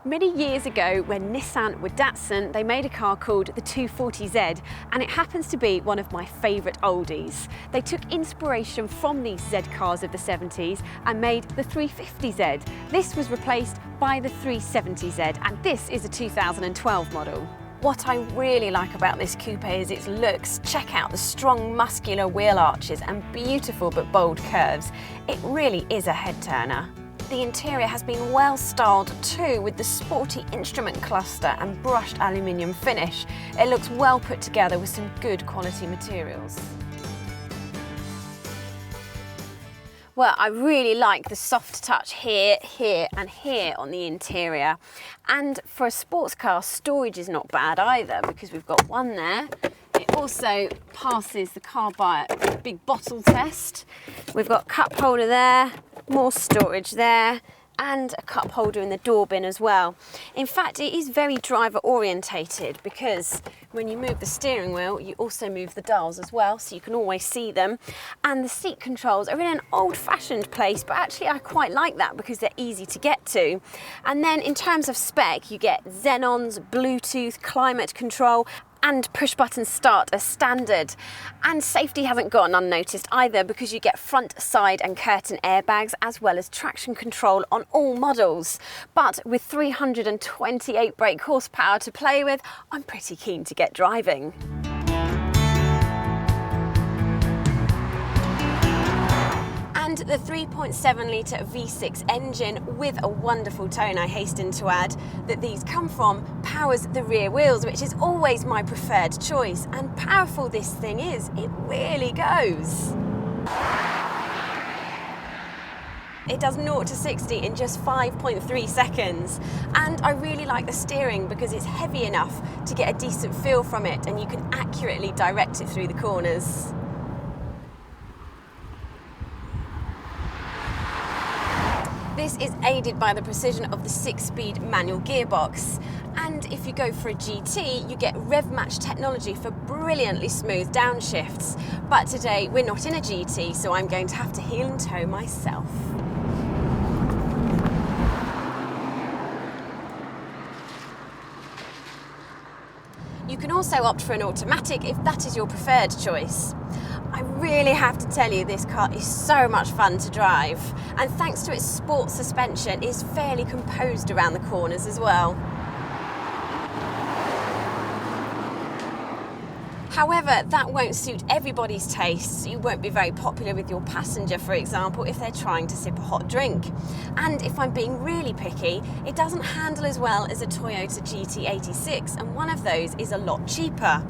Many years ago, when Nissan were Datsun, they made a car called the 240Z, and it happens to be one of my favourite oldies. They took inspiration from these Z cars of the 70s and made the 350Z. This was replaced by the 370Z, and this is a 2012 model. What I really like about this coupe is its looks. Check out the strong muscular wheel arches and beautiful but bold curves. It really is a head turner. The interior has been well styled too, with the sporty instrument cluster and brushed aluminium finish. It looks well put together with some good quality materials. Well, I really like the soft touch here, here and here on the interior. And for a sports car, storage is not bad either, because we've got one there. It also passes the CarBuyer big bottle test. We've got a cup holder there, more storage there, and a cup holder in the door bin as well. In fact, it is very driver orientated, because when you move the steering wheel, you also move the dials as well, so you can always see them. And the seat controls are in an old-fashioned place, but actually I quite like that because they're easy to get to. And then in terms of spec, you get Xenons, Bluetooth, climate control, and push-button start as standard. And safety hasn't gone unnoticed either, because you get front, side and curtain airbags, as well as traction control on all models. But with 328 brake horsepower to play with, I'm pretty keen to get driving. And the 3.7 litre V6 engine, with a wonderful tone, I hasten to add, that these come from, powers the rear wheels, which is always my preferred choice. And powerful this thing is, it really goes. It does 0 to 60 in just 5.3 seconds. And I really like the steering because it's heavy enough to get a decent feel from it, and you can accurately direct it through the corners. This is aided by the precision of the 6-speed manual gearbox. And if you go for a GT, you get rev match technology for brilliantly smooth downshifts. But today we're not in a GT, so I'm going to have to heel and toe myself. You can also opt for an automatic if that is your preferred choice. I really have to tell you, this car is so much fun to drive, and thanks to its sport suspension, it's fairly composed around the corners as well. However, that won't suit everybody's tastes. You won't be very popular with your passenger, for example, if they're trying to sip a hot drink. And if I'm being really picky, it doesn't handle as well as a Toyota GT86, and one of those is a lot cheaper.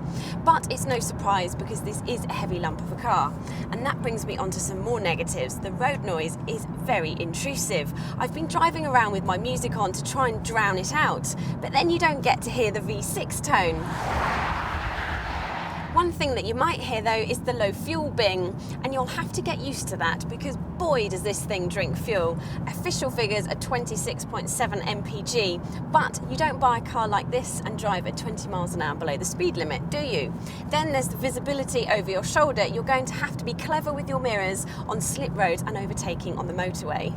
But it's no surprise, because this is a heavy lump of a car. And that brings me on to some more negatives. The road noise is very intrusive. I've been driving around with my music on to try and drown it out, but then you don't get to hear the V6 tone. One thing that you might hear though is the low fuel bing, and you'll have to get used to that, because boy does this thing drink fuel. Official figures are 26.7 mpg, but you don't buy a car like this and drive at 20 miles an hour below the speed limit, do you? Then there's the visibility over your shoulder. You're going to have to be clever with your mirrors on slip roads and overtaking on the motorway.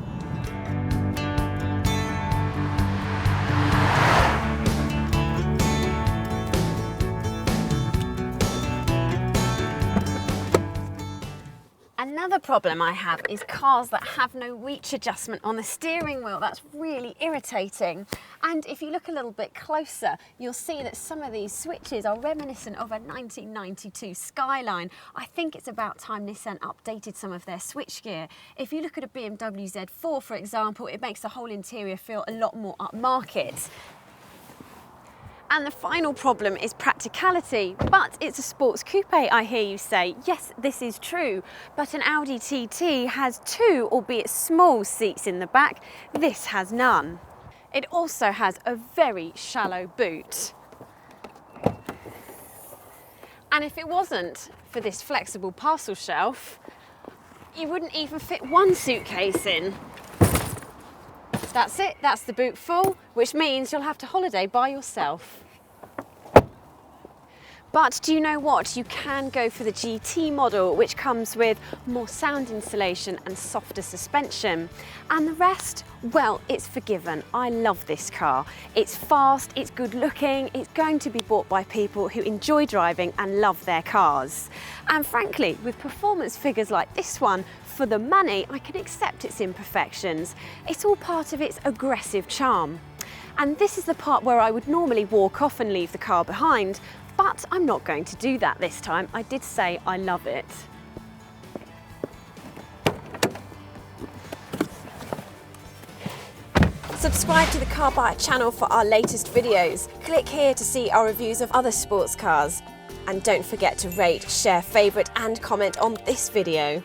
Another problem I have is cars that have no reach adjustment on the steering wheel. That's really irritating. And if you look a little bit closer, you'll see that some of these switches are reminiscent of a 1992 Skyline. I think it's about time Nissan updated some of their switchgear. If you look at a BMW Z4, for example, it makes the whole interior feel a lot more upmarket. And the final problem is practicality. But it's a sports coupe, I hear you say. Yes, this is true, but an Audi TT has 2, albeit small, seats in the back. This has none. It also has a very shallow boot. And if it wasn't for this flexible parcel shelf, you wouldn't even fit one suitcase in. That's it, that's the boot full, which means you'll have to holiday by yourself. But do you know what? You can go for the GT model, which comes with more sound insulation and softer suspension. And the rest, well, it's forgiven. I love this car. It's fast, it's good looking, it's going to be bought by people who enjoy driving and love their cars. And frankly, with performance figures like this one, for the money, I can accept its imperfections. It's all part of its aggressive charm. And this is the part where I would normally walk off and leave the car behind, but I'm not going to do that this time. I did say I love it. Subscribe to the CarBuyer channel for our latest videos. Click here to see our reviews of other sports cars. And don't forget to rate, share, favourite and comment on this video.